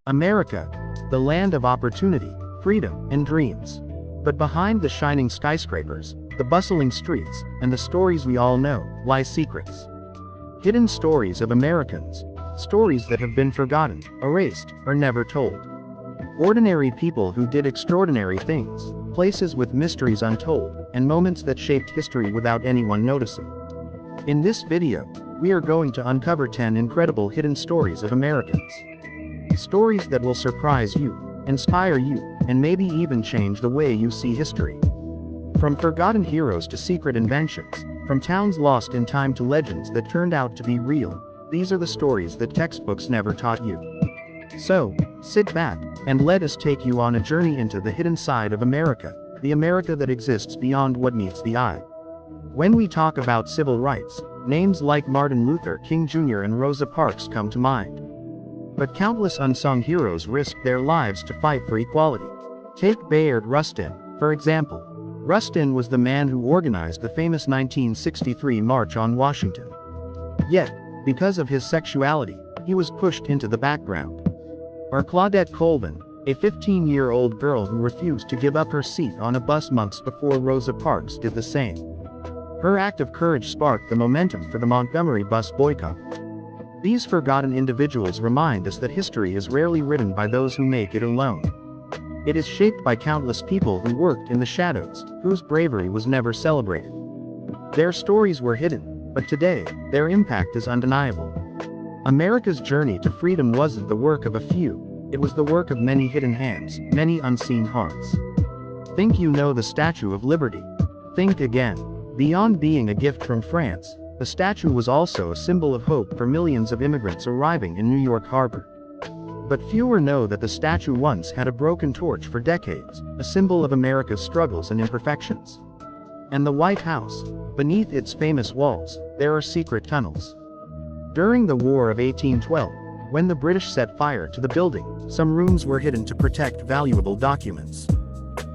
America, the land of opportunity, freedom, and dreams. But behind the shining skyscrapers, the bustling streets, and the stories we all know, lie secrets. Hidden stories of Americans. Stories that have been forgotten, erased, or never told. Ordinary people who did extraordinary things, places with mysteries untold, and moments that shaped history without anyone noticing. In this video, we are going to uncover 10 incredible hidden stories of Americans. Stories that will surprise you, inspire you, and maybe even change the way you see history. From forgotten heroes to secret inventions, from towns lost in time to legends that turned out to be real, these are the stories that textbooks never taught you. So, sit back, and let us take you on a journey into the hidden side of America, the America that exists beyond what meets the eye. When we talk about civil rights, names like Martin Luther King Jr. and Rosa Parks come to mind. But countless unsung heroes risked their lives to fight for equality. Take Bayard Rustin, for example. Rustin was the man who organized the famous 1963 March on Washington. Yet, because of his sexuality, he was pushed into the background. Or Claudette Colvin, a 15-year-old girl who refused to give up her seat on a bus months before Rosa Parks did the same. Her act of courage sparked the momentum for the Montgomery bus boycott. These forgotten individuals remind us that history is rarely written by those who make it alone. It is shaped by countless people who worked in the shadows, whose bravery was never celebrated. Their stories were hidden, but today, their impact is undeniable. America's journey to freedom wasn't the work of a few, it was the work of many hidden hands, many unseen hearts. Think you know the Statue of Liberty? Think again. Beyond being a gift from France, the statue was also a symbol of hope for millions of immigrants arriving in New York Harbor. But fewer know that the statue once had a broken torch for decades, a symbol of America's struggles and imperfections. And the White House, beneath its famous walls, there are secret tunnels. During the War of 1812, when the British set fire to the building, some rooms were hidden to protect valuable documents.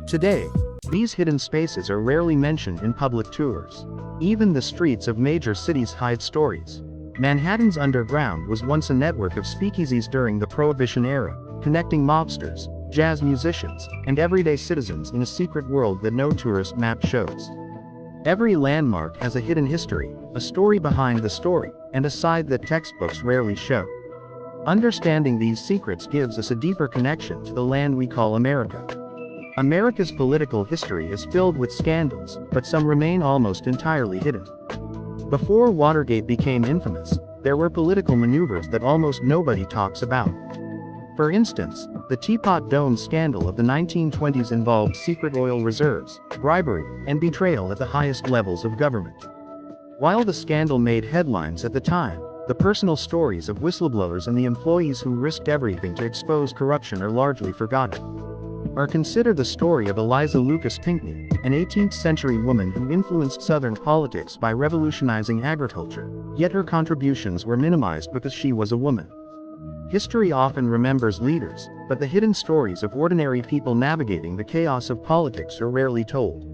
Today, these hidden spaces are rarely mentioned in public tours. Even the streets of major cities hide stories. Manhattan's underground was once a network of speakeasies during the Prohibition era, connecting mobsters, jazz musicians, and everyday citizens in a secret world that no tourist map shows. Every landmark has a hidden history, a story behind the story, and a side that textbooks rarely show. Understanding these secrets gives us a deeper connection to the land we call America. America's political history is filled with scandals, but some remain almost entirely hidden. Before Watergate became infamous, there were political maneuvers that almost nobody talks about. For instance, the Teapot Dome scandal of the 1920s involved secret oil reserves, bribery, and betrayal at the highest levels of government. While the scandal made headlines at the time, the personal stories of whistleblowers and the employees who risked everything to expose corruption are largely forgotten. Or consider the story of Eliza Lucas Pinckney, an 18th-century woman who influenced Southern politics by revolutionizing agriculture, yet her contributions were minimized because she was a woman. History often remembers leaders, but the hidden stories of ordinary people navigating the chaos of politics are rarely told.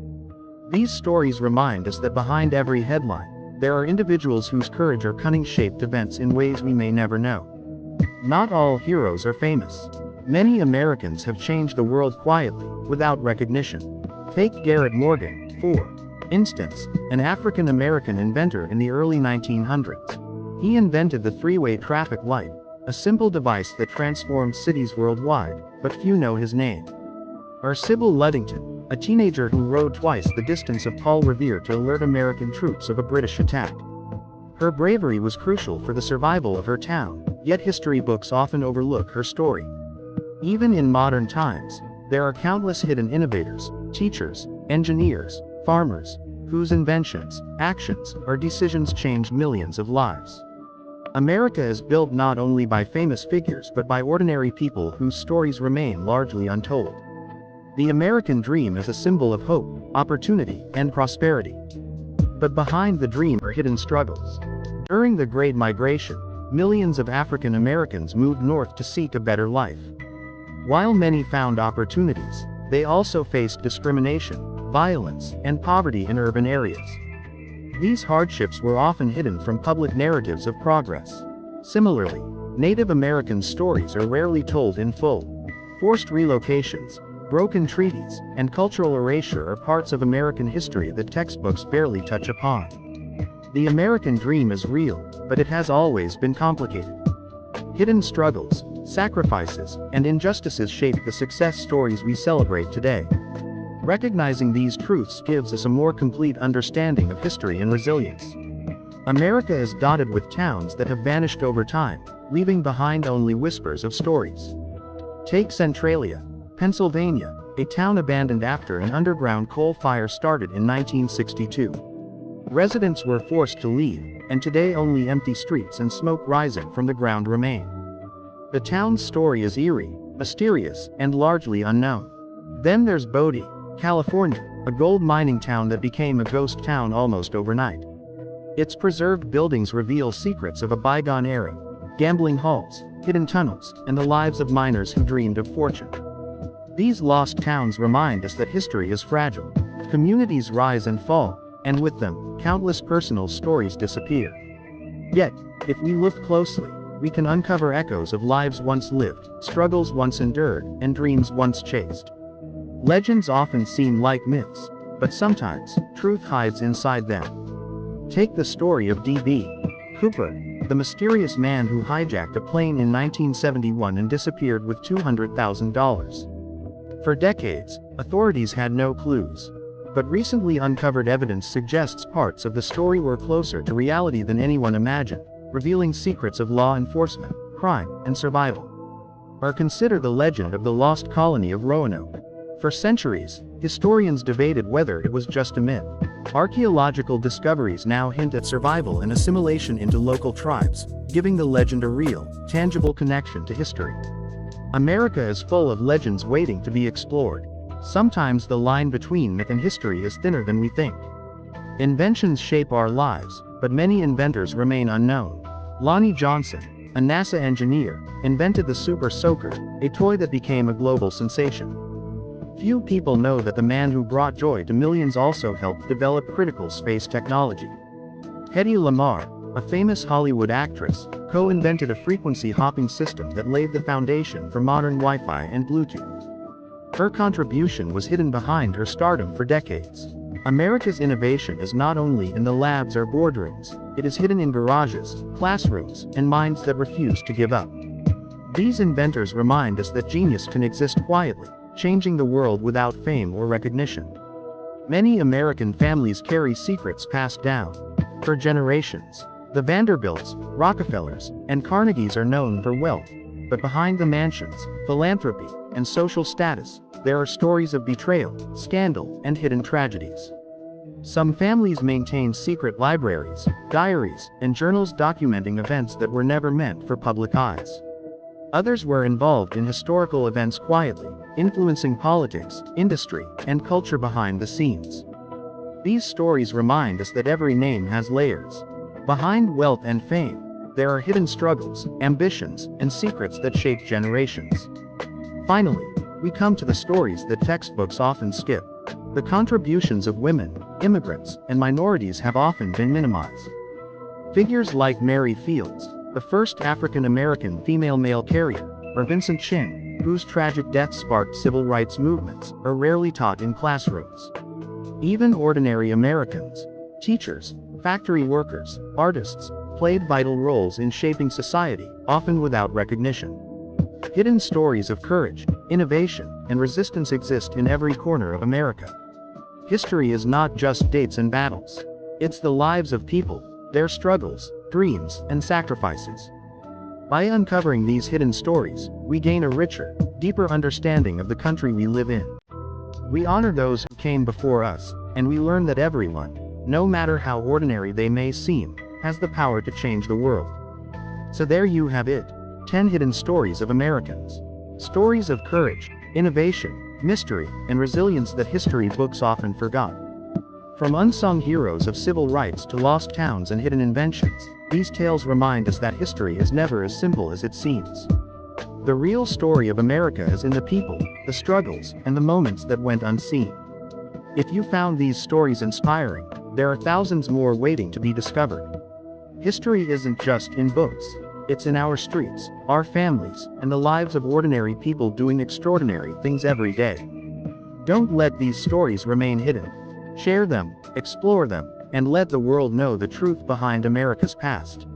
These stories remind us that behind every headline, there are individuals whose courage or cunning shaped events in ways we may never know. Not all heroes are famous. Many Americans have changed the world quietly, without recognition. Take Garrett Morgan, for instance, an African-American inventor in the early 1900s. He invented the three-way traffic light, a simple device that transformed cities worldwide, but few know his name. Or Sybil Ludington, a teenager who rode twice the distance of Paul Revere to alert American troops of a British attack. Her bravery was crucial for the survival of her town, yet history books often overlook her story. Even in modern times, there are countless hidden innovators, teachers, engineers, farmers, whose inventions, actions, or decisions changed millions of lives. America is built not only by famous figures but by ordinary people whose stories remain largely untold. The American dream is a symbol of hope, opportunity, and prosperity. But behind the dream are hidden struggles. During the Great Migration, millions of African Americans moved north to seek a better life. While many found opportunities, they also faced discrimination, violence, and poverty in urban areas. These hardships were often hidden from public narratives of progress. Similarly, Native American stories are rarely told in full. Forced relocations, broken treaties, and cultural erasure are parts of American history that textbooks barely touch upon. The American dream is real, but it has always been complicated. Hidden struggles, sacrifices, and injustices shape the success stories we celebrate today. Recognizing these truths gives us a more complete understanding of history and resilience. America is dotted with towns that have vanished over time, leaving behind only whispers of stories. Take Centralia, Pennsylvania, a town abandoned after an underground coal fire started in 1962. Residents were forced to leave, and today only empty streets and smoke rising from the ground remain. The town's story is eerie, mysterious, and largely unknown. Then there's Bodie, California, a gold mining town that became a ghost town almost overnight. Its preserved buildings reveal secrets of a bygone era: gambling halls, hidden tunnels, and the lives of miners who dreamed of fortune. These lost towns remind us that history is fragile. Communities rise and fall, and with them, countless personal stories disappear. Yet, if we look closely, we can uncover echoes of lives once lived, struggles once endured, and dreams once chased. Legends often seem like myths, but sometimes, truth hides inside them. Take the story of D.B. Cooper, the mysterious man who hijacked a plane in 1971 and disappeared with $200,000. For decades, authorities had no clues. But recently uncovered evidence suggests parts of the story were closer to reality than anyone imagined, revealing secrets of law enforcement, crime, and survival. Or consider the legend of the lost colony of Roanoke. For centuries, historians debated whether it was just a myth. Archaeological discoveries now hint at survival and assimilation into local tribes, giving the legend a real, tangible connection to history. America is full of legends waiting to be explored. Sometimes the line between myth and history is thinner than we think. Inventions shape our lives, but many inventors remain unknown. Lonnie Johnson, a NASA engineer, invented the Super Soaker, a toy that became a global sensation. Few people know that the man who brought joy to millions also helped develop critical space technology. Hedy Lamarr, a famous Hollywood actress, co-invented a frequency-hopping system that laid the foundation for modern Wi-Fi and Bluetooth. Her contribution was hidden behind her stardom for decades. America's innovation is not only in the labs or boardrooms, it is hidden in garages, classrooms, and minds that refuse to give up. These inventors remind us that genius can exist quietly, changing the world without fame or recognition. Many American families carry secrets passed down for generations. The Vanderbilts, Rockefellers, and Carnegies are known for wealth, but behind the mansions, philanthropy, and social status, there are stories of betrayal, scandal, and hidden tragedies. Some families maintain secret libraries, diaries, and journals documenting events that were never meant for public eyes. Others were involved in historical events quietly, influencing politics, industry, and culture behind the scenes. These stories remind us that every name has layers. Behind wealth and fame, there are hidden struggles, ambitions, and secrets that shape generations. Finally, we come to the stories that textbooks often skip. The contributions of women, immigrants, and minorities have often been minimized. Figures like Mary Fields, the first African-American female mail carrier, or Vincent Chin, whose tragic death sparked civil rights movements, are rarely taught in classrooms. Even ordinary Americans, teachers, factory workers, artists, played vital roles in shaping society, often without recognition. Hidden stories of courage, innovation, and resistance exist in every corner of America. History is not just dates and battles. It's the lives of people, their struggles, dreams, and sacrifices. By uncovering these hidden stories, we gain a richer, deeper understanding of the country we live in. We honor those who came before us, and we learn that everyone, no matter how ordinary they may seem, has the power to change the world. So there you have it, 10 hidden stories of Americans. Stories of courage, innovation, mystery, and resilience that history books often forgot. From unsung heroes of civil rights to lost towns and hidden inventions, these tales remind us that history is never as simple as it seems. The real story of America is in the people, the struggles, and the moments that went unseen. If you found these stories inspiring, there are thousands more waiting to be discovered. History isn't just in books. It's in our streets, our families, and the lives of ordinary people doing extraordinary things every day. Don't let these stories remain hidden. Share them, explore them, and let the world know the truth behind America's past.